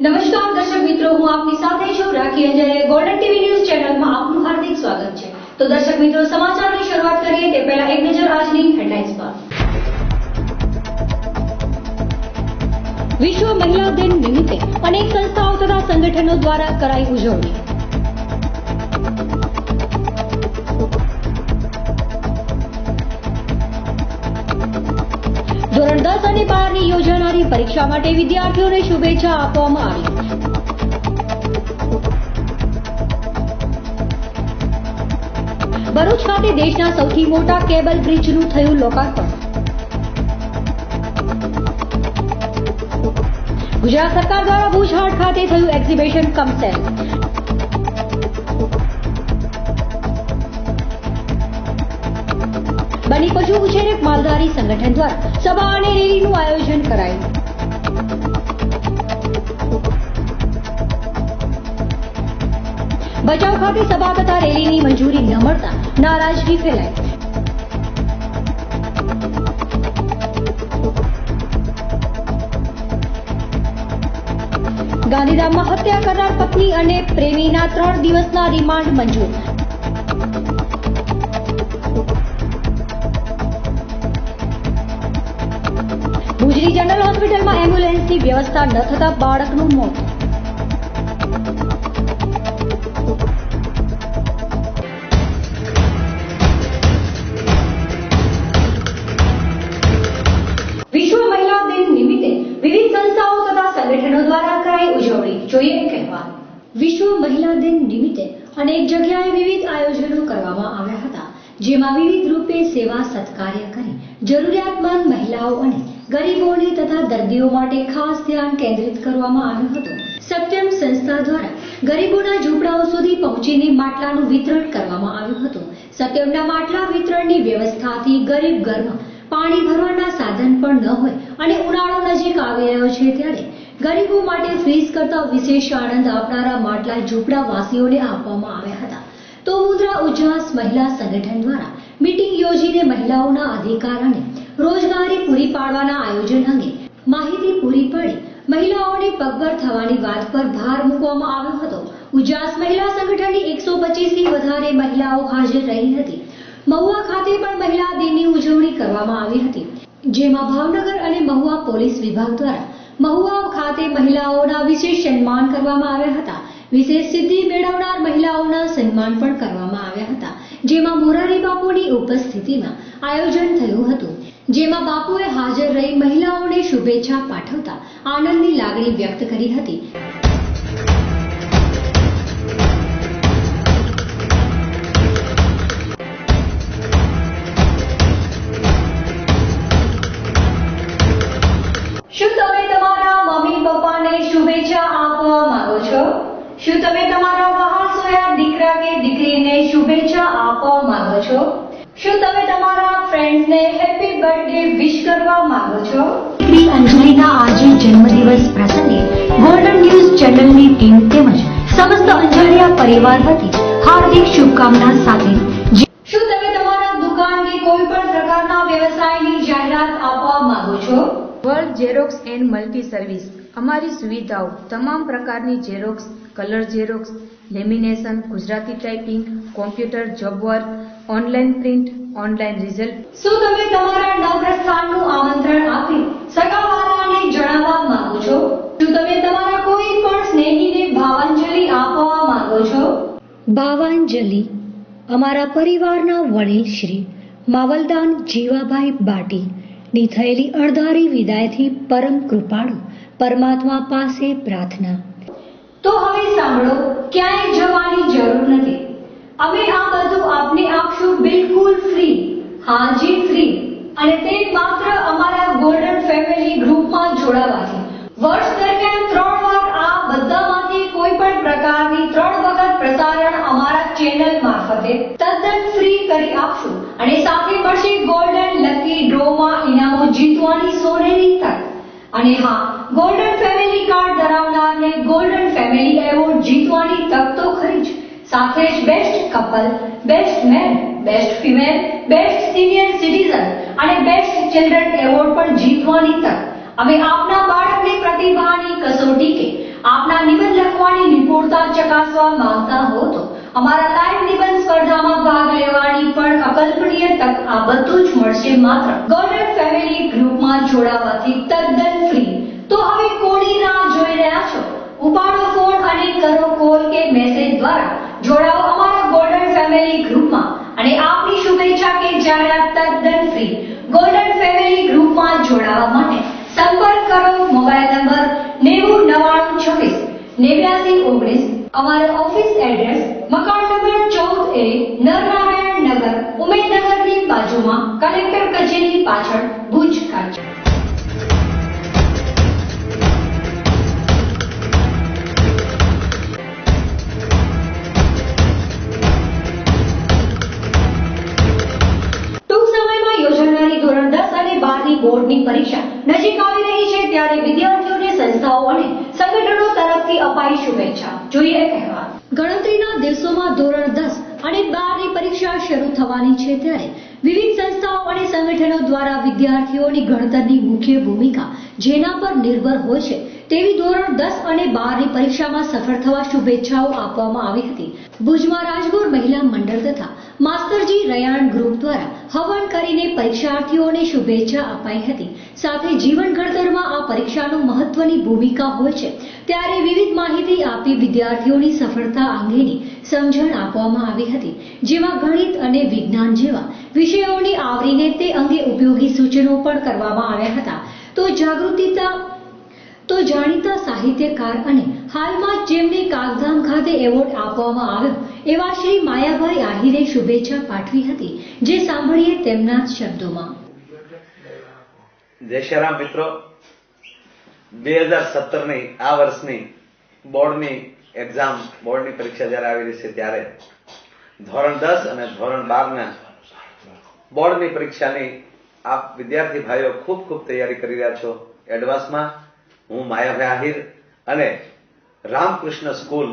નમસ્કાર દર્શક મિત્રો, હું આપની સાથે છું રાખી અંજારિયા. ગોલ્ડન ટીવી ન્યૂઝ ચેનલમાં આપનું હાર્દિક સ્વાગત છે. તો દર્શક મિત્રો, સમાચારની શરૂઆત કરીએ તે પહેલા એક નજર આજની હેડલાઇન્સ પર. વિશ્વ મહિલા દિન નિમિત્તે અનેક સંસ્થાઓ તથા સંગઠનો દ્વારા કરાઈ ઉજવણી. ધોરણ 10 અને 12 ની યોજાનારી પરીક્ષા માટે વિદ્યાર્થીઓને શુભેચ્છા આપવામાં આવી. ભરૂચ ખાતે દેશના સૌથી મોટા કેબલ બ્રિજનું થયું લોકાર્પણ. ગુજરાત સરકાર દ્વારા ભુજ હાટ ખાતે થયું એક્ઝિબિશન કમ સેલ. બની પશુ ઉછેરક માલધારી સંગઠન દ્વારા સભા અને રેલીનું આયોજન કરાયું. ભચાઉ ખાતે સભા તથા રેલીની મંજૂરી ન મળતા નારાજગી ફેલાઈ. ગાંધીધામમાં હત્યા કરનાર પત્ની અને પ્રેમીના 3 દિવસના રિમાન્ડ મંજૂર. ભુજની જનરલ હોસ્પિટલમાં એમ્બ્યુલન્સની વ્યવસ્થા ન થતા બાળકનું મોત. વિશ્વ મહિલા દિન નિમિત્તે વિવિધ સંસ્થાઓ તથા સંગઠનો દ્વારા કરાઈ ઉજવણી. જોઈએ એક અહેવાલ. વિશ્વ મહિલા દિન નિમિત્તે અનેક જગ્યાએ વિવિધ આયોજનો કરવામાં આવ્યા હતા, જેમાં વિવિધ રૂપે સેવા સત્કાર્ય કરી જરૂરિયાતમંદ મહિલાઓ અને ગરીબોને તથા દર્દીઓ માટે ખાસ ધ્યાન કેન્દ્રિત કરવામાં આવ્યું હતું. સત્યમ સંસ્થા દ્વારા ગરીબોના ઝૂંપડાઓ સુધી પહોંચીને માટલાનું વિતરણ કરવામાં આવ્યું હતું. સત્યમના માટલા વિતરણની વ્યવસ્થાથી ગરીબ ઘરમાં પાણી ભરવાના સાધન પણ ન હોય અને ઉનાળો નજીક આવી રહ્યો છે ત્યારે ગરીબો માટે ફ્રીઝ કરતા વિશેષ આનંદ આપનારા માટલા ઝૂંપડા વાસીઓને આપવામાં આવ્યા હતા. તો મુદ્રા ઉજ્જવસ મહિલા સંગઠન દ્વારા મીટિંગ યોજીને મહિલાઓના અધિકાર અને રોજગારી પૂરી પાડવાના આયોજન અંગે માહિતી પૂરી પાડી મહિલાઓને પગભર થવાની વાત પર ભાર મૂકવામાં આવ્યો હતો. ઉજ્જવસ મહિલા સંગઠનની 125થી વધારે મહિલાઓ હાજર રહી હતી. મહુવા ખાતે પણ મહિલા દિનની ઉજવણી કરવામાં આવી હતી, જેમાં ભાવનગર અને મહુવા પોલીસ વિભાગ દ્વારા મહુવા ખાતે મહિલાઓના વિશેષ સન્માન કરવામાં આવ્યા હતા. વિશેષ સિદ્ધિ મેળવનાર મહિલાઓના સન્માન પણ કરવામાં આવ્યા હતા, જેમાં મોરારી બાપુની ઉપસ્થિતિમાં આયોજન થયું હતું, જેમાં બાપુએ હાજર રહી મહિલાઓને શુભેચ્છા પાઠવતા આનંદની લાગણી વ્યક્ત કરી હતી. શું તમે તમારા મમ્મી પપ્પાને શુભેચ્છા આપવા માંગો છો? શું તમે તમારા વહાણસોયા દીકરા કે દીકરીને શુભેચ્છા આપવા માંગો છો? શું તમે તમારા ફ્રેન્ડ્સને હેપી બર્થડે વિશ કરવા માંગો છો? દીકરી અંજલિના આજે જન્મદિવસ પ્રસંગે ગોલ્ડન ન્યૂઝ ચેનલની ટીમ તેમજ સમસ્ત અંજારિયા પરિવાર વતી હાર્દિક શુભકામના સાથે. શું તમે તમારા દુકાન કે કોઈ પણ પ્રકારના વ્યવસાયની જાહેરાત આપવા માંગો છો? World xerox and multi service. અમારી સુવિધાઓ તમામ પ્રકારની xerox, colour xerox, lamination, Gujarati typing, computer job work, online print, online result. શું તમે તમારા નવપ્રસ્થાનનું આમંત્રણ આપી સગાવાળાને જણાવવા માંગો છો? શું તમે તમારા કોઈ પણ સ્નેહીને ભાવાંજલિ આપવા માંગો છો? ભાવાંજલિ અમારા પરિવારના વડીલ શ્રી માવલદાન જીવાભાઈ બાટી ની થયેલી અણધારી વિદાયથી પરમ કૃપાળુ પરમાત્મા પાસે પ્રાર્થના. તો હવે સાંભળો, ક્યાંય જવાની જરૂર નથી. અમે આ બધું આપને આપશું બિલકુલ ફ્રી. હાજી ફ્રી. અને તે માત્ર અમારા ગોલ્ડન ફેમિલી ગ્રુપમાં જોડાવાથી. વર્ષ દરમિયાન 3 વાર આ બધામાંથી કોઈ પણ પ્રકારની 3 વખત પ્રસારણ અમારા ચેનલ મારફતે તદ્દન ફ્રી કરી આપશું. અને સાથે મળશે ગોલ્ડન લકી ડ્રોમાં ઇનામો જીતવાની સોનેરી તક. અને હા, ગોલ્ડન ફેમિલી કાર્ડ ધરાવનારને ગોલ્ડન ફેમિલી એવોર્ડ જીતવાની તક તો ખરી જ, સાથે જ best couple, best man, best female, best senior citizen અને બેસ્ટ ચિલ્ડ્રન એવોર્ડ પણ જીતવાની તક. અમે આપના બાળકની પ્રતિભાની કસોટી કે આપ વિસ્તૃતતા ચકાસવા માંગતા હો તો અમારા લાઈવ નિબંધ સ્પર્ધામાં ભાગ લેવાની પણ અકલ્પનીય તક આ બધું જ મળશે માત્ર ગોલ્ડન ફેમિલી ગ્રુપમાં જોડાવાથી તદ્દન ફ્રી. તો હવે કોની રાહ જોઈ રહ્યા છો? ઉપાડો ફોન અને કરો કોલ કે મેસેજ દ્વારા જોડાઓ અમારા ગોલ્ડન ફેમિલી ગ્રુપમાં અને આપની શુભેચ્છા કે જાહેરાત તદ્દન ફ્રી. ગોલ્ડન ફેમિલી ગ્રુપમાં જોડાવા માટે સંપર્ક કરો મોબાઈલ નંબર 9099268919. અમારા ઓફિસ એડ્રેસ મકાન નંબર 14A, નરનારાયણ નગર, ઉમેદનગરની બાજુમાં, કલેક્ટર કચેરી પાછળ, ભુજ, કચ્છ. ધોરણ 10 અને 12 ની બોર્ડની પરીક્ષા નજીક આવી રહી છે ત્યારે વિદ્યાર્થીઓને સંસ્થાઓ અને સંગઠનો તરફથી અપાઈ શુભેચ્છા. જોઈએ અહેવાલ. ગણતરીના દિવસોમાં ધોરણ 10 અને 12 ની પરીક્ષા શરૂ થવાની છે ત્યારે વિવિધ સંસ્થાઓ અને સંગઠનો દ્વારા વિદ્યાર્થીઓની ઘડતરની મુખ્ય ભૂમિકા જેના પર નિર્ભર હોય છે તેવી ધોરણ 10 અને 12 ની પરીક્ષામાં સફળ થવા શુભેચ્છાઓ આપવામાં આવી હતી. ભુજમાં રાજગોર મહિલા મંડળ તથા માસ્તરજી રયાણ ગ્રુપ દ્વારા હવન કરીને પરીક્ષાર્થીઓને શુભેચ્છા અપાઈ હતી. સાથે જીવન ઘડતરમાં આ પરીક્ષાનું મહત્વની ભૂમિકા હોય છે ત્યારે વિવિધ માહિતી આપી વિદ્યાર્થીઓની સફળતા અંગેની સમજણ આપવામાં આવી હતી, જેમાં ગણિત અને વિજ્ઞાન જેવા વિષયોની આવરીને તે અંગે ઉપયોગી સૂચનો પણ કરવામાં આવ્યા હતા. તો જાણીતા સાહિત્યકાર અને હાલમાં જેમને કાગધામ ખાતે એવોર્ડ આપવામાં આવ્યો એવા શ્રી માયાભાઈ આહિરે શુભેચ્છા પાઠવી હતી, જે સાંભળીએ તેમના શબ્દોમાં. જય શ્રી રામ મિત્રો, 2017 ની આ વર્ષની બોર્ડની એક્ઝામ, બોર્ડની પરીક્ષા જ્યારે આવી રહી છે ત્યારે ધોરણ 10 અને ધોરણ 12 ના બોર્ડની પરીક્ષાની આપ વિદ્યાર્થી ભાઈઓ ખૂબ ખૂબ તૈયારી કરી રહ્યા છો. એડવાન્સમાં હું માયાભાઈ આહિર અને રામકૃષ્ણ સ્કૂલ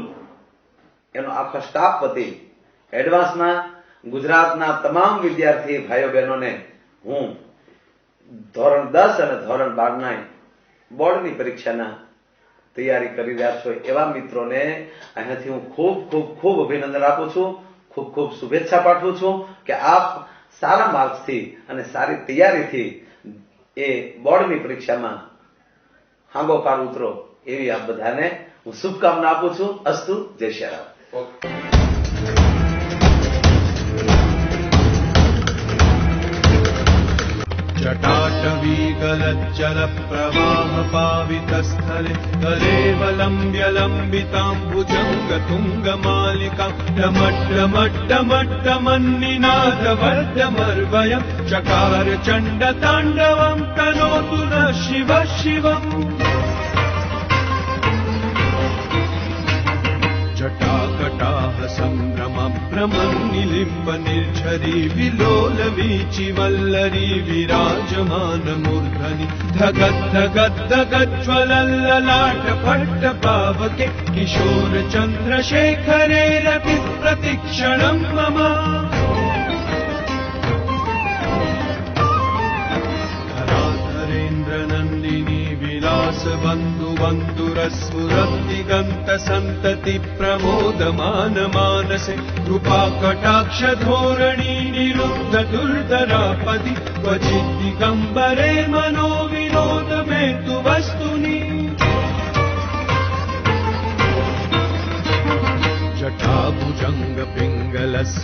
એનો આખો સ્ટાફ વતી એડવાન્સમાં ગુજરાતના તમામ વિદ્યાર્થી ભાઈઓ બહેનોને હું ધોરણ 10 અને ધોરણ 12 ના બોર્ડની પરીક્ષાના તૈયારી કરી રહ્યા છો એવા મિત્રોને અહીંયાથી હું ખૂબ ખૂબ ખૂબ અભિનંદન આપું છું, ખૂબ ખૂબ શુભેચ્છા પાઠવું છું કે આપ સારા માર્ક્સથી અને સારી તૈયારીથી એ બોર્ડની પરીક્ષામાં હાંગો પાર ઉતરો એવી આપ બધાને હું શુભકામના આપું છું. અસ્તુ. જય શ્રી રામ. जटाटवीगलज्जल प्रवाह पावित स्थले कलेवलम्ब्य लम्बिताम्बुजङ्ग तुङ्गमालिका डमड्डमड्डमड्डमन्निनाद वर्धमर्वयं चकार चण्ड ताण्डवं तनोतु न शिव शिवम्. जटाकटाह संभ्रम भ्रमन् निलिम्ब निर्झरी विलोल वीचि वल्लरी विराजमान मूर्धनि धगद् धगद् धगज्ज्वलल्ललाट पट्ट पावके किशोर चन्द्रशेखरे रति प्रतिक्षणं मम. धराधरेन्द्रनन्दिनी विलास बन्धु बन्धुरस्फुरद्दिगन्त सन्तति प्रमोदमान मानसे कृपा कटाक्ष धोरणी निरुद्ध दुर्धरापदि क्वचित् दिगम्बरे मनो विनोद मे तु वस्तुनि. जटाभुजङ्ग पिङ्गलस्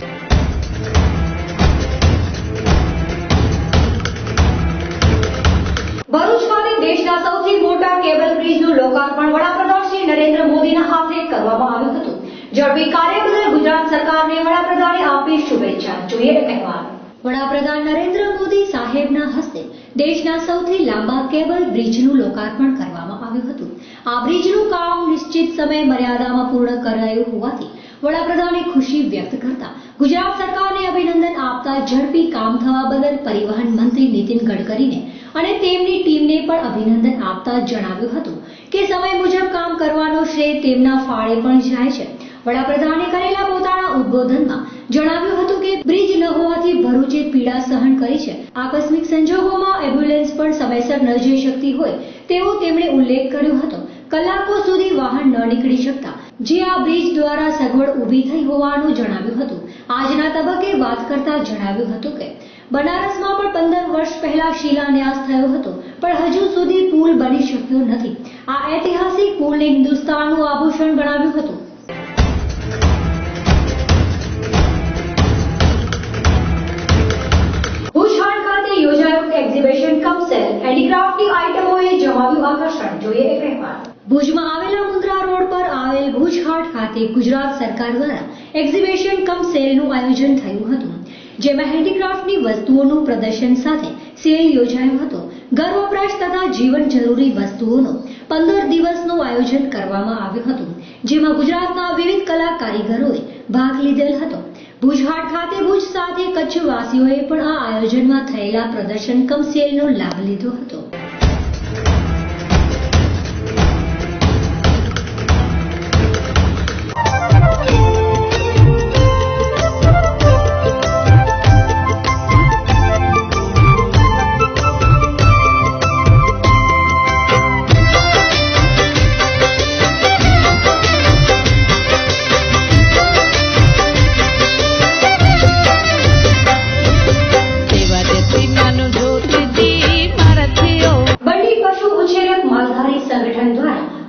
ભરૂચમાં દેશના સૌથી મોટા કેબલ બ્રિજનું લોકાર્પણ વડાપ્રધાન શ્રી નરેન્દ્ર મોદીના હાથે કરવામાં આવ્યું હતું. ઝડપી કાર્ય બદલ ગુજરાત સરકારને વડાપ્રધાને આપી શુભેચ્છા. જોઈએ અહેવાલ. વડાપ્રધાન નરેન્દ્ર મોદી સાહેબના હસ્તે દેશના સૌથી લાંબા કેબલ બ્રિજનું લોકાર્પણ કરવામાં આવ્યું હતું. આ બ્રિજનું કામ નિશ્ચિત સમય મર્યાદામાં પૂર્ણ કરાયું હોવાથી વડાપ્રધાને ખુશી વ્યક્ત કરતા ગુજરાત સરકારને અભિનંદન આપતા ઝડપી કામ થવા બદલ પરિવહન મંત્રી નીતિન ગડકરીને અને તેમની ટીમને પણ અભિનંદન આપતા જણાવ્યું હતું કે સમય મુજબ કામ કરવાનો શ્રેય તેમના ફાળે પણ જાય છે. વડાપ્રધાને કરેલા પોતાના ઉદ્બોધનમાં જણાવ્યું હતું કે બ્રિજ ન હોવાથી ભરૂચે પીડા સહન કરી છે. આકસ્મિક સંજોગોમાં એમ્બ્યુલન્સ પણ સમયસર ન જઈ શકતી હોય તેવો તેમણે ઉલ્લેખ કર્યો હતો. કલાકો સુધી વાહન ન નીકળી શકતા, જે આ બ્રિજ દ્વારા સગવડ ઊભી થઈ હોવાનું જણાવ્યું હતું. આજના તબક્કે વાત કરતા જણાવ્યું હતું કે બનારસમાં પણ 15 વર્ષ પહેલા શિલાન્યાસ થયો હતો, પણ હજુ સુધી પુલ બની શક્યો નથી. આ ઐતિહાસિક પુલને હિન્દુસ્તાનનું આભૂષણ બનાવ્યું હતું. ભુજહાટ ખાતે યોજાયું એક્ઝિબિશન કમ સેલ, હેન્ડીક્રાફ્ટની આઇટમોએ જમાવ્યું આકર્ષણ. જોઈએ એક અહેવાલ. ભુજમાં આવેલા મુન્દ્રા રોડ પર આવેલ ભુજહાટ ખાતે ગુજરાત સરકાર દ્વારા એક્ઝિબિશન કમ સેલનું આયોજન થયું હતું, જેમાં હેન્ડીક્રાફ્ટની વસ્તુઓનું પ્રદર્શન સાથે સેલ યોજાયો હતો. ઘર વપરાશ તથા જીવન જરૂરી વસ્તુઓનો 15 દિવસનું આયોજન કરવામાં આવ્યું હતું, જેમાં ગુજરાતના વિવિધ કલા કારીગરોએ ભાગ લીધેલ હતો. ભુજહાટ ખાતે ભુજ સાથે કચ્છવાસીઓએ પણ આ આયોજનમાં થયેલા પ્રદર્શન કમ સેલનો લાભ લીધો હતો.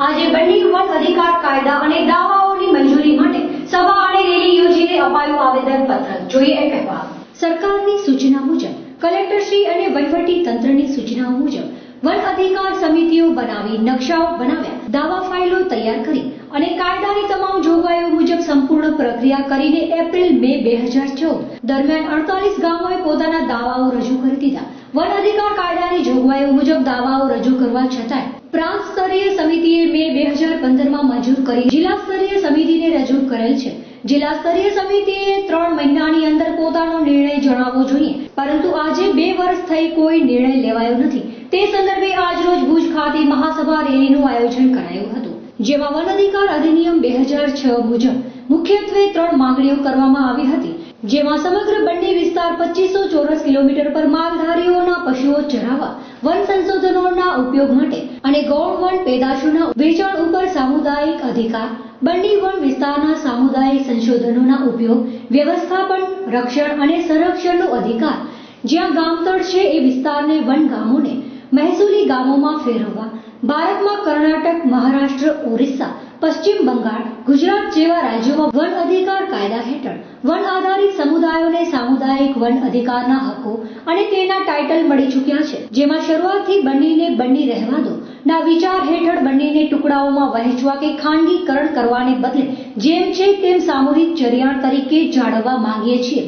આજે બંડી વન અધિકાર કાયદા અને દાવાઓની મંજૂરી માટે સભા અને રેલી યોજીને અપાયું આવેદનપત્ર. જોઈએ એક અહેવાલ. સરકારની સૂચના મુજબ કલેક્ટરશ્રી અને વહીવટી તંત્રની સૂચનાઓ મુજબ વન અધિકાર સમિતિઓ બનાવી નકશાઓ બનાવ્યા, દાવા ફાઇલો તૈયાર કરી અને કાયદાની તમામ જોગવાઈઓ મુજબ સંપૂર્ણ પ્રક્રિયા કરીને એપ્રિલ-મે 2014 દરમિયાન 48 ગામોએ પોતાના દાવાઓ રજૂ કરી દીધા. વન અધિકાર કાયદાની જોગવાઈઓ મુજબ દાવાઓ રજૂ કરવા છતાંય પ્રાંત સ્તરીય સમિતિએ મે 2015માં મંજૂર કરી જિલ્લા સ્તરીય સમિતિને રજૂ કરેલ છે. જિલ્લા સ્તરીય સમિતિએ 3 મહિનાની અંદર પોતાનો નિર્ણય જણાવવો જોઈએ, પરંતુ આજે 2 વર્ષ થઈ કોઈ નિર્ણય લેવાયો નથી. તે સંદર્ભે આજરોજ ભુજ ખાતે મહાસભા રેલીનું આયોજન કરાયું હતું, જેમાં વન અધિકાર અધિનિયમ 2006 મુજબ મુખ્યત્વે 3 માંગણીઓ કરવામાં આવી હતી, જેમાં સમગ્ર બંડી વિસ્તાર 2500 ચોરસ કિલોમીટર પર માલધારીઓના પશુઓ ચરાવવા, વન સંશોધનોના ઉપયોગ માટે અને ગૌણ વન પેદાશોના વેચાણ ઉપર સામુદાયિક અધિકાર, બંડી વન વિસ્તારના સામુદાયિક સંશોધનોના ઉપયોગ, વ્યવસ્થાપન, રક્ષણ અને સંરક્ષણનો અધિકાર, જ્યાં ગામતળ છે એ વિસ્તારને વન ગામોને મહેસૂલી ગામોમાં ફેરવવા, ભારતમાં કર્ણાટક, મહારાષ્ટ્ર, ઓરિસ્સા, પશ્ચિમ બંગાળ, ગુજરાત જેવા રાજ્યોમાં વન અધિકાર કાયદા હેઠળ વન આધારિત સમુદાયોને સામુદાયિક વન અધિકારના હકો અને તેના ટાઇટલ મળી ચૂક્યા છે, જેમાં શરૂઆતથી બંડીને બંડી રહેવા દો ના વિચાર હેઠળ બંડીને ટુકડાઓમાં વહેંચવા કે ખાનગીકરણ કરવાને બદલે જેમ છે તેમ સામૂહિક ચરિયાણ તરીકે જાળવવા માંગીએ છીએ.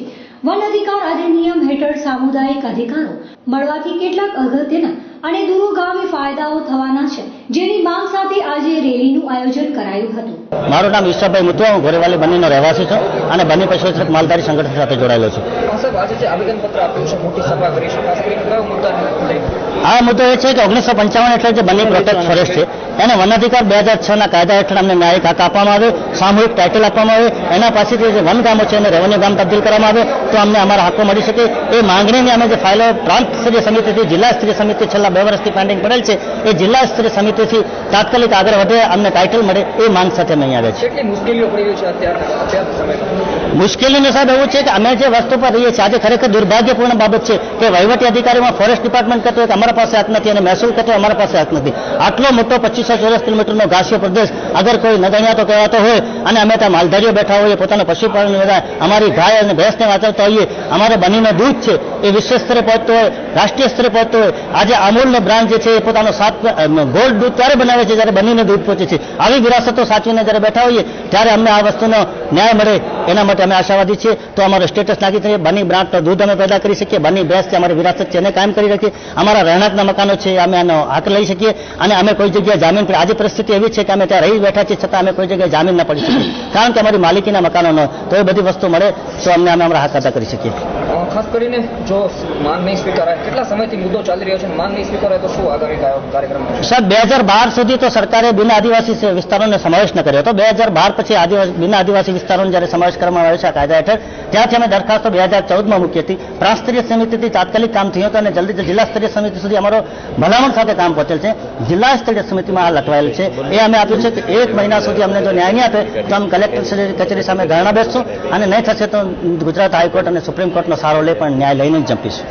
વન અધિકાર અધિનિયમ હેઠળ સામુદાયિક અધિકારો મળવાથી કેટલાક અગત્યના અને દૂરોગામી ફાયદાઓ થવાના છે, જેની માંગ સાથે આજે રેલીનું આયોજન કરાયું હતું. મારું નામ ઈશાભાઈ મુતવા, હું ગોરેવાલી બંનીનો રહેવાસી છું અને બંની પશુરક્ષક માલધારી સંગઠન સાથે જોડાયેલો છું. આ મુદ્દો એ છે કે 1955 એટલે જે બંની પ્રોટેક્ટ ફોરેસ્ટ છે એને વન અધિકાર 2006ના કાયદા હેઠળ અમને ન્યાયિક હક આપવામાં આવે, સામૂહિક ટાઇટલ આપવામાં આવે, એના પાસેથી જે વન ગામો છે એને રેવન્યુ ગામ તબદીલ કરવામાં આવે તો અમને અમારા હકો મળી શકે. એ માંગણીની અમે જે ફાઇલો પ્રાંત સ્તરીય સમિતિથી જિલ્લા સ્તરીય સમિતિ છેલ્લા 2 વર્ષથી પેન્ડિંગ પડેલ છે, એ જિલ્લા સ્તરીય સમિતિથી તાત્કાલિક આગળ વધે, અમને ટાઇટલ મળે એ માંગ સાથે અહીં આવે છે. મુશ્કેલીનું સાહેબ એવું છે કે અમે જે વસ્તુ પર રહીએ છીએ આજે ખરેખર દુર્ભાગ્યપૂર્ણ બાબત છે કે વહીવટી અધિકારીમાં ફોરેસ્ટ ડિપાર્ટમેન્ટ કહેતો હોય કે અમારા પાસે હક નથી અને મહેસૂલ કહેતો અમારા પાસે હક નથી. આટલો મોટો 2500 ચોરસ કિલોમીટરનો ઘાસિયો પ્રદેશ અગર કોઈ નગણિયાતો કહેવાતો હોય અને અમે ત્યાં માલધારીઓ બેઠા હોઈએ, પોતાના પશુપાલન અમારી ગાય અને ભેંસને વાંચવતા હોઈએ, અમારે બનીનો દૂધ છે એ વિશ્વ સ્તરે પહોંચતો હોય, રાષ્ટ્રીય સ્તરે પહોંચતો હોય. આજે અમૂલનો બ્રાન્ડ જે છે એ પોતાનો ગોલ્ડ દૂધ ત્યારે બનાવે છે જ્યારે બનીને દૂધ પહોંચે છે. આવી વિરાસતો સાચવીને જ્યારે બેઠા હોઈએ ત્યારે અમને આ વસ્તુનો ન્યાય મળે એના માટે અમે આશાવાદી છીએ. તો અમારો સ્ટેટસ નાખી થઈએ, બની બ્રાન્ડનો દૂધ અમે પેદા કરી શકીએ, બની ભેંસ છે અમારી વિરાસત છે એને કાયમ કરી રાખીએ, અમારા રહેણાંકના મકાનો છે અમે આનો હક લઈ શકીએ અને અમે કોઈ જગ્યાએ જામીન પર આજે પરિસ્થિતિ એવી છે કે અમે ત્યાં રહી બેઠા છીએ છતાં અમે કોઈ જગ્યાએ જામીન ના પડી શકીએ કારણ કે અમારી માલિકીના મકાનો ન તો એ બધી વસ્તુ મળે તો અમને અમારા હક અદા કરી શકીએ. ખાસ કરીને જો માંગ નહીં સ્વીકારાય, કેટલા સમયથી મુદ્દો ચાલી રહ્યો છે, માંગ નહીં સ્વીકારાય તો શું આગામી કાર્યક્રમ છે? સાહેબ 2012 સુધી તો સરકારે બિન આદિવાસી વિસ્તારોને સમાવેશ ન કર્યો હતો. 2012 પછી બિન આદિવાસી વિસ્તારોને જ્યારે સમાવેશ કરવામાં આવ્યો છે આ કાયદા હેઠળ, ત્યાંથી અમે દરખાસ્તો 2014માં મૂકી હતી. પ્રાંત સ્તરીય સમિતિથી તાત્કાલિક કામ થયું હતું અને જલ્દી જિલ્લા સ્તરીય સમિતિ સુધી અમારો ભલામણ સાથે કામ પહોંચેલ છે. જિલ્લા સ્તરીય સમિતિમાં આ લખવાયેલ છે. એ અમે આપ્યું છે કે 1 મહિના સુધી અમને જો ન્યાય નહીં આપે તો અમે કલેક્ટર કચેરી સામે ધરણા બેસશું અને નહીં થશે તો ગુજરાત હાઈકોર્ટ અને સુપ્રીમ કોર્ટનો સહારો લઈ પણ ન્યાય લઈને જ જંપીશું.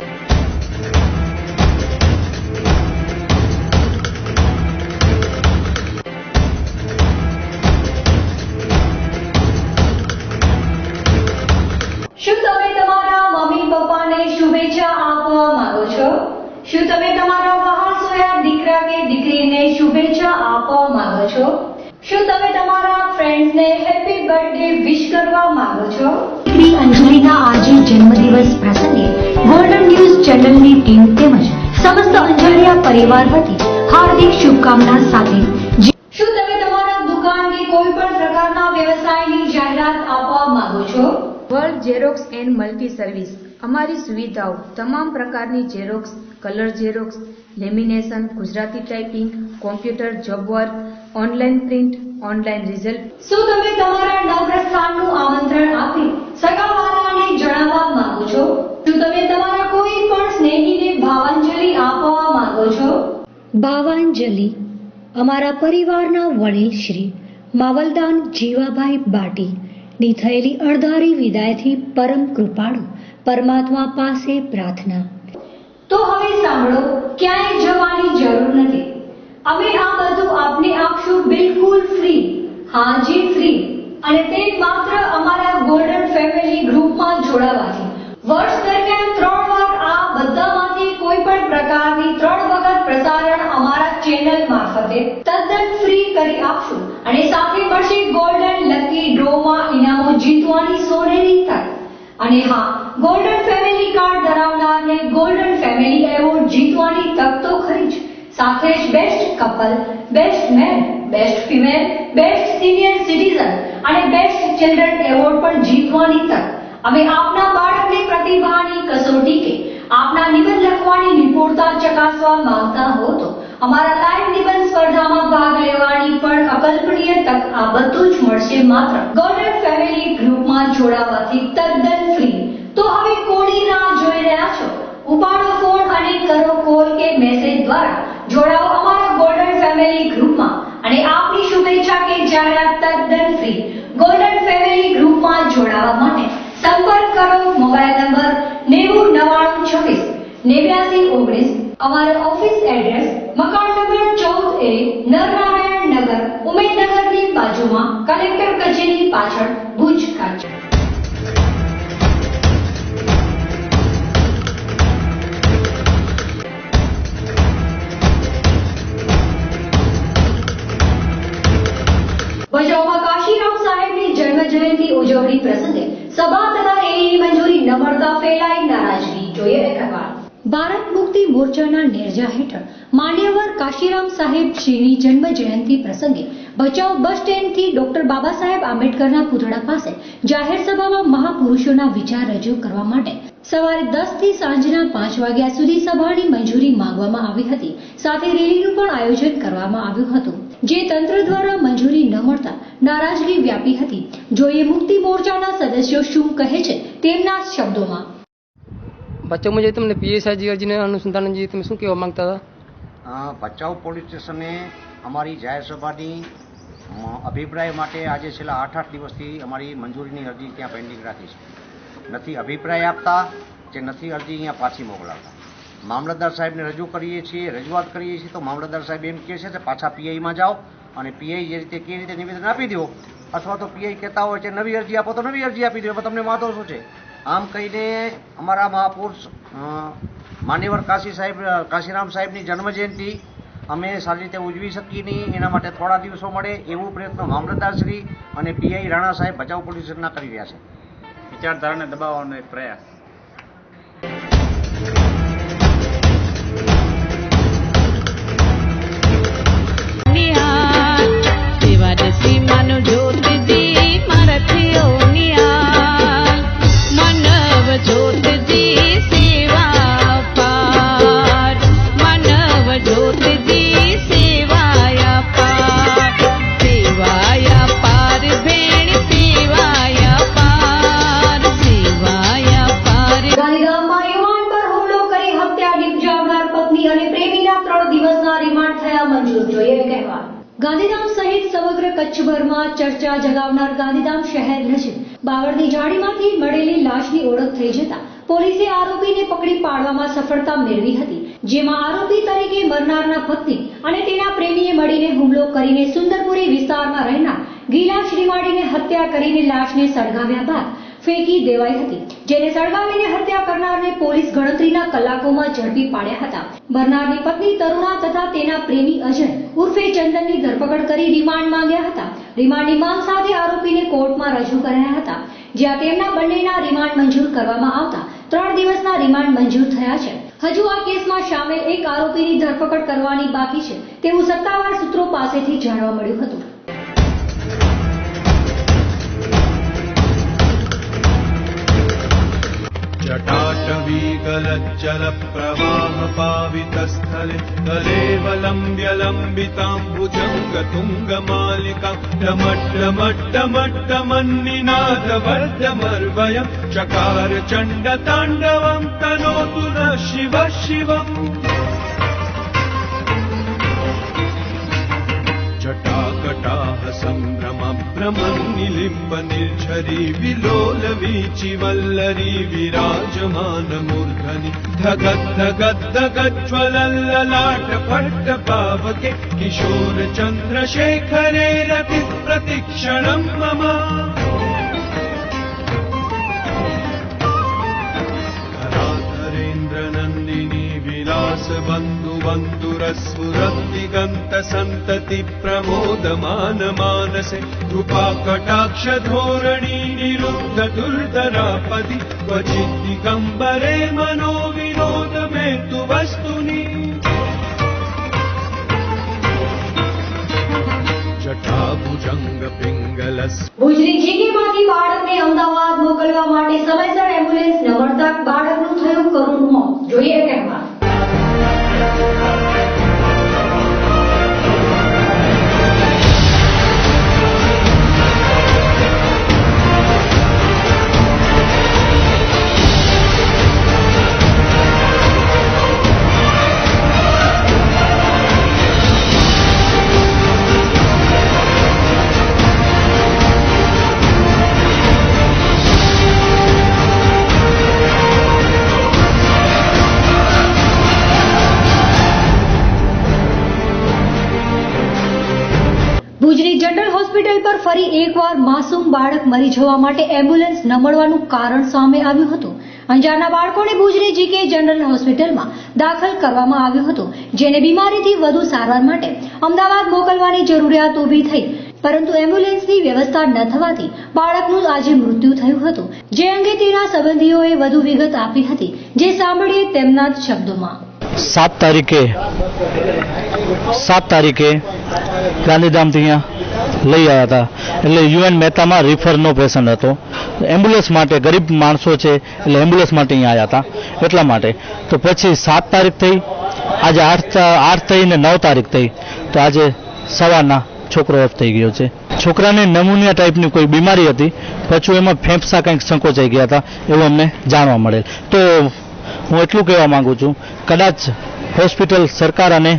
શું તમે તમારા મમ્મી પપ્પાને શુભેચ્છા આપવા માંગો છો? શું તમે તમારા વહાણસોયા દીકરા કે દીકરીને શુભેચ્છા આપવા માંગો છો? શું તમે તમારા ફ્રેન્ડ્સને હેપી બર્થડે વિશ કરવા માંગો છો? દીકરી અંજલિના આજે જન્મદિવસ પ્રસંગે ગોલ્ડન ન્યૂઝ ચેનલની ટીમ તેમજ સમસ્ત અંજલિયા પરિવાર વતી હાર્દિક શુભકામના સાથે શું તમે તમારા દુકાન કે કોઈ પણ પ્રકારના વ્યવસાયની જાહેરાત આપવા માંગો છો? World xerox and multi service અમારી સુવિધાઓ તમામ પ્રકારની xerox, colour xerox, lamination, Gujarati typing, computer, job work, online print, online result. શું તમે તમારા નવપ્રસ્થાનનું આમંત્રણ આપી સગાવાળાને જણાવવા માંગો છો? શું તમે તમારા કોઈ પણ સ્નેહીને ભાવાંજલિ આપવા માંગો છો? ભાવાંજલિ અમારા પરિવારના વડીલ શ્રી માવલદાન જીવાભાઈ બાટી ની થયેલી અણધારી વિદાયથી પરમ કૃપાળુ પરમાત્મા પાસે પ્રાર્થના. તો હવે સાંભળો, ક્યાંય જવાની જરૂર નથી. અમે આ બધું આપને આપશું બિલકુલ ફ્રી. હાજી ફ્રી. અને તે માત્ર અમારા ગોલ્ડન ફેમિલી ગ્રુપમાં જોડાવાથી. વર્ષ દરમિયાન 3 વાર આ બધામાંથી કોઈ પણ પ્રકારની 3 વખત પ્રસારણ અમારા ચેનલ મારફતે તદ્દન ફ્રી કરી આપશું અને સાથે મળશે ગોલ્ડન લકી ડ્રોમાં ઇનામો જીતવાની સોનેરી તક. અને હા, ગોલ્ડન ફેમિલી કાર્ડ ધરાવનારને ગોલ્ડન ફેમિલી એવોર્ડ જીતવાની તક તો ખરી જ, સાથે જ best couple, best man, best female, best senior citizen અને બેસ્ટ ચિલ્ડ્રન એવોર્ડ પણ જીતવાની તક. અમે આપના બાળકની પ્રતિભાની કસોટી કે આપના નિબંધ લખવાની નિપુણતા ચકાસવા માંગતા હો તો અમારા લાઈવ નિબંધ સ્પર્ધામાં ભાગ લેવાની પણ અકલ્પનીય તક. આ બધું જ મળશે માત્ર ગોલ્ડન ફેમિલી ગ્રુપમાં જોડાવાથી તદ્દન ફ્રી. તો હવે કોની રાહ જોઈ રહ્યા છો? ઉપાડો ફોન અને કરો કોલ કે મેસેજ દ્વારા જોડાઓ અમારા ગોલ્ડન ફેમિલી ગ્રુપમાં અને આપની શુભેચ્છા કે જાહેરાત તદ્દન ફ્રી. ગોલ્ડન ફેમિલી ગ્રુપમાં જોડાવા માટે સંપર્ક કરો મોબાઈલ નંબર 9099268919. અમારા ઓફિસ એડ્રેસ મકાન નંબર 14A, નરનારાયણ નગર, ઉમેદનગરની બાજુમાં, કલેક્ટર કચેરી પાછળ, ભુજ, કચ્છ. ભચાઉમાં કાશીરામ સાહેબની જન્મ જયંતિ ઉજવણી પ્રસંગે સભા તથા રેલીની મંજૂરી ન મળતા ફેલાઈ નારાજગી. જોઈએ અહેવાલ. ભારત મુક્તિ મોરચાના નેરજા હેઠળ માન્યવર કાશીરામ સાહેબ શ્રીની જન્મ જયંતિ પ્રસંગે ભચાઉ બસ સ્ટેન્ડથી ડોક્ટર બાબા સાહેબ આંબેડકરના પુતળા પાસે જાહેર સભામાં મહાપુરુષોના વિચાર રજૂ કરવા માટે સવારે 10 થી સાંજના 5 વાગ્યા સુધી સભાની મંજૂરી માંગવામાં આવી હતી. સાથે રેલીનું પણ આયોજન કરવામાં આવ્યું હતું, જે તંત્ર દ્વારા મંજૂરી ન મળતા નારાજગી વ્યાપી હતી. જોઈએ મુક્તિ મોરચાના સદસ્યો શું કહે છે તેમના શબ્દોમાં. ભચાઉ મુજબ તમને પીએસઆઈ અરજીને અનુસંધાનજી તમે શું કહેવા માંગતા હતા? ભચાઉ પોલીસ સ્ટેશને અમારી જાહેર સભાની અભિપ્રાય માટે આજે છેલ્લા 8 દિવસથી અમારી મંજૂરીની અરજી ત્યાં પેન્ડિંગ રાખી છે. નથી અભિપ્રાય આપતા કે નથી અરજી અહીંયા પાછી મોકલાવતા. મામલતદાર સાહેબને રજૂઆત કરીએ છીએ તો મામલતદાર સાહેબ એમ કહે છે કે પાછા પીઆઈમાં જાઓ અને પીઆઈ જે રીતે કે રીતે નિવેદન આપી દો, અથવા તો પીઆઈ કહેતા હોય કે નવી અરજી આપો તો નવી અરજી આપી દો, તમને વાંધો શું છે? આમ કહીને અમારા મહાપુરુષ માન્યવર કાશીરામ સાહેબની જન્મજયંતિ અમે સારી રીતે ઉજવી શકીએ નહીં. એના માટે થોડા દિવસો મળે એવું પ્રયત્ન મામલતદારશ્રી અને પીઆઈ રાણા સાહેબ ભચાઉ પોલીસ સ્ટેશનના કરી રહ્યા છે. વિચારધારાને દબાવવાનો એક પ્રયાસ. માનવ જ્યોત જી સમગ્ર કચ્છભરમાં ચર્ચા જગાવનાર ગાંધીધામ શહેર નજીક બાવળની ઝાડીમાંથી મળેલી લાશની ઓળખ થઈ જતા પોલીસે આરોપીને પકડી પાડવામાં સફળતા મેળવી હતી, જેમાં આરોપી તરીકે મરનારના પત્ની અને તેના પ્રેમીએ મળીને હુમલો કરીને સુંદરપુરી વિસ્તારમાં રહેનાર ગીલા શ્રીમાળીને હત્યા કરીને લાશને સળગાવ્યા બાદ ફેંકી દેવાઈ હતી, જેને સળગાવીને હત્યા કરનારને પોલીસ ગણતરીના કલાકોમાં ઝડપી પાડ્યા હતા. મરનારની પત્ની તરુણા તથા તેના પ્રેમી અજય ઉર્ફે ચંદનની ધરપકડ કરી રિમાન્ડ માંગ્યા હતા. રિમાન્ડની માંગ સાથે આરોપીને કોર્ટમાં રજૂ કરાયા હતા, જ્યાં તેમના બંનેના રિમાન્ડ મંજૂર કરવામાં આવતા 3 દિવસના રિમાન્ડ મંજૂર થયા છે. હજુ આ કેસમાં સામેલ એક આરોપીની ધરપકડ કરવાની બાકી છે તેવું સત્તાવાર સૂત્રો પાસેથી જાણવા મળ્યું હતું. जटाटवीगलज्जलप्रवाहपावितस्थले तलेवलम्ब्य लम्बिताम्बुजङ्गतुङ्गमालिकां डमड्डमड्डमड्डमन्निनादवर्धमर्वयं चकार चण्डताण्डवं तनोतु न शिव शिवम् जटाकटाह सम्भ्रमभ्रमन्निलिम्ब निर्झरी विलोलवीचिवल्लरी विराजमानमूर्धनि धगद्धगद्धगज्ज्वलल्ललाटपट्टपावके किशोरचन्द्रशेखरे रतिः प्रतिक्षणं मम बन्धुरस्फुरद्दिगन्त सन्तति प्रमोदमान मानसे कृपाकटाक्ष धोरणी निरुद्ध दुर्धरापदि क्वचित् दिगम्बरे मनो विनोद मे तु वस्तुनि जटाभुजंग पिंगलस् ભુજની જીકેમાંથી બાળકને અમદાવાદ મોકલવા માટે સમયસર એમ્બ્યુલન્સ ન મળતા બાળકનું થયું કરુણ મોત. જોઈએ કહેવા ભુજની જનરલ હોસ્પિટલ પર ફરી એકવાર માસૂમ બાળક મરી જવા માટે એમ્બ્યુલન્સ ન મળવાનું કારણ સામે આવ્યું હતું. અંજારના બાળકોને ભુજની જીકે જનરલ હોસ્પિટલમાં દાખલ કરવામાં આવ્યું હતું, જેને બીમારીથી વધુ સારવાર માટે અમદાવાદ મોકલવાની જરૂરિયાત ઊભી થઈ, પરંતુ એમ્બ્યુલન્સની વ્યવસ્થા ન થવાથી બાળકનું આજે મૃત્યુ થયું હતું, જે અંગે તેના સંબંધીઓએ વધુ વિગત આપી હતી, જે સાંભળીએ તેમના જ શબ્દોમાં. 7 તારીખે ગાંધીધામથી અહીંયા લઈ આવ્યા હતા, એટલે યુએન મહેતામાં રિફરનો પેશન્ટ હતો. એમ્બ્યુલન્સ માટે ગરીબ માણસો છે એટલે એમ્બ્યુલન્સ માટે અહીંયા આવ્યા હતા, એટલા માટે. તો પછી 7 તારીખ થઈ, આજે 8 થઈ ને 9 તારીખ થઈ, તો આજે સવારના છોકરો ઓફ થઈ ગયો છે. છોકરાને ન્યુમોનિયા ટાઈપની કોઈ બીમારી હતી, પછી એમાં ફેફસા કંઈક સંકોચાઈ ગયા હતા એવું અમને જાણવા મળેલ. તો હું એટલું કહેવા માંગુ છું, કદાચ હોસ્પિટલ સરકાર અને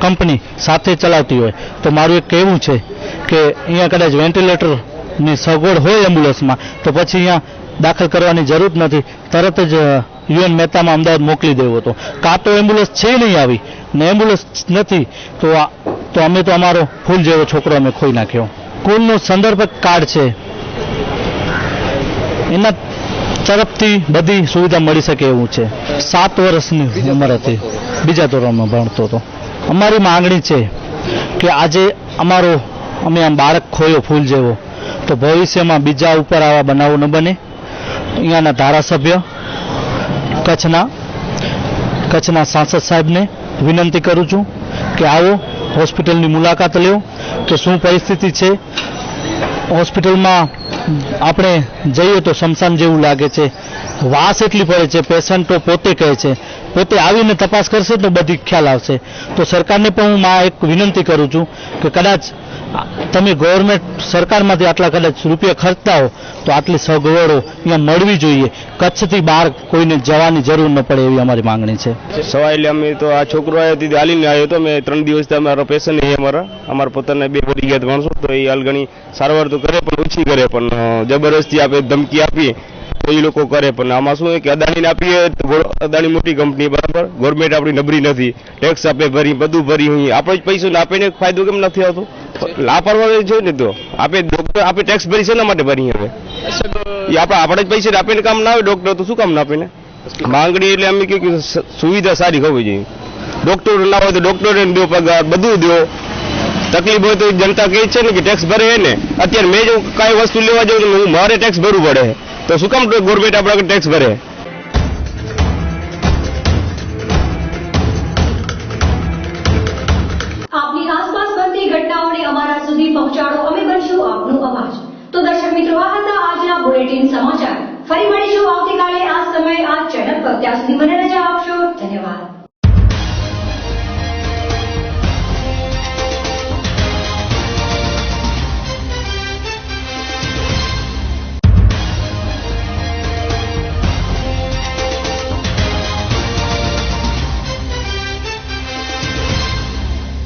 કંપની સાથે ચલાવતી હોય તો મારું એક કહેવું છે કે અહીંયા કદાચ વેન્ટિલેટરની સગવડ હોય એમ્બ્યુલન્સમાં તો પછી અહીંયા દાખલ કરવાની જરૂર નથી, તરત જ યુએન મહેતામાં અમદાવાદ મોકલી દેવો હતો. કાં તો એમ્બ્યુલન્સ છે નહીં આવી ને એમ્બ્યુલન્સ નથી તો અમે તો અમારો ફૂલ જેવો છોકરો અમે ખોઈ નાખ્યો. સ્કૂલનું સંદર્ભ કાર્ડ છે, એના તરફથી બધી સુવિધા મળી શકે એવું છે. 7 વર્ષની ઉંમર હતી, બીજા ધોરણમાં ભણતો હતો. અમારી માંગણી છે કે આજે અમે આમ બાળક ખોયો ફૂલ જેવો, તો ભવિષ્યમાં બીજા ઉપર આવા બનાવો ન બને. અહીંયાના ધારાસભ્ય કચ્છના સાંસદ સાહેબને વિનંતી કરું છું કે આવો હોસ્પિટલની મુલાકાત લ્યો કે શું પરિસ્થિતિ છે. હોસ્પિટલમાં આપણે જઈએ તો શમશાન જેવું લાગે છે, વાસ એટલી પડે છે. પેશન્ટો પોતે કહે છે, પોતે આવીને તપાસ કરશે તો બધી ખ્યાલ આવશે. તો સરકારને પણ હું એક વિનંતી કરું છું કે કદાચ તમે ગવર્મેન્ટ સરકારમાંથી આટલા કદાચ રૂપિયા ખર્ચતા હો તો આટલી સગવડો અહીંયા મળવી જોઈએ. કચ્છથી બહાર કોઈને જવાની જરૂર ન પડે એવી અમારી માંગણી છે. સવાય અમે તો આ છોકરો આવ્યો તેથી હાલીને આવ્યો હતો. મેં 3 દિવસથી અમારા પેશન્ટ એ અમારા પોતાના 2 પડી ગયા માણસો તો એ હાલગણી સારવાર તો કરે પણ ઓછી કરે પણ જબરદસ્તી આપે ધમકી આપીએ તો એ લોકો કરે. પણ આમાં શું કે અદાણીને આપીએ તો અદાણી મોટી કંપની બરાબર, ગવર્મેન્ટ આપણી નબળી નથી, ટેક્સ આપે ભરી બધું ભરી આપણે જ પૈસો ને આપીને ફાયદો કેમ નથી આવતો? લાપરવાહી છે ને તો આપણે ટેક્સ ભરી શેના માટે ભરી? હવે એ આપણે જ પૈસા આપીને કામ ના આવે ડોક્ટર તો શું કામ ના આપે ને? માંગણી એટલે અમે કે સુવિધા સારી હોવી જોઈએ. ડોક્ટર ના હોય તો ડોક્ટરને દો પગાર, બધું દો. તકલીફ હોય તો જનતા કહે છે ને કે ટેક્સ ભરે ને. અત્યારે મેં જો કાંઈ વસ્તુ લેવા જાઉં તો મારે ટેક્સ ભરવું પડે તો શું કામ ગવર્મેન્ટ આપણા ટેક્સ ભરે? આપની આસપાસ બનતી ઘટનાઓને અમારા સુધી પહોંચાડો, અમે બનશું આપનો અવાજ. તો દર્શક મિત્રો, આ હતા આજના બુલેટિન સમાચાર. ફરી મળીશું આવતીકાલે આ સમયે આ ચેનલ પર. ત્યાં સુધી મને રજા આપશો. ધન્યવાદ.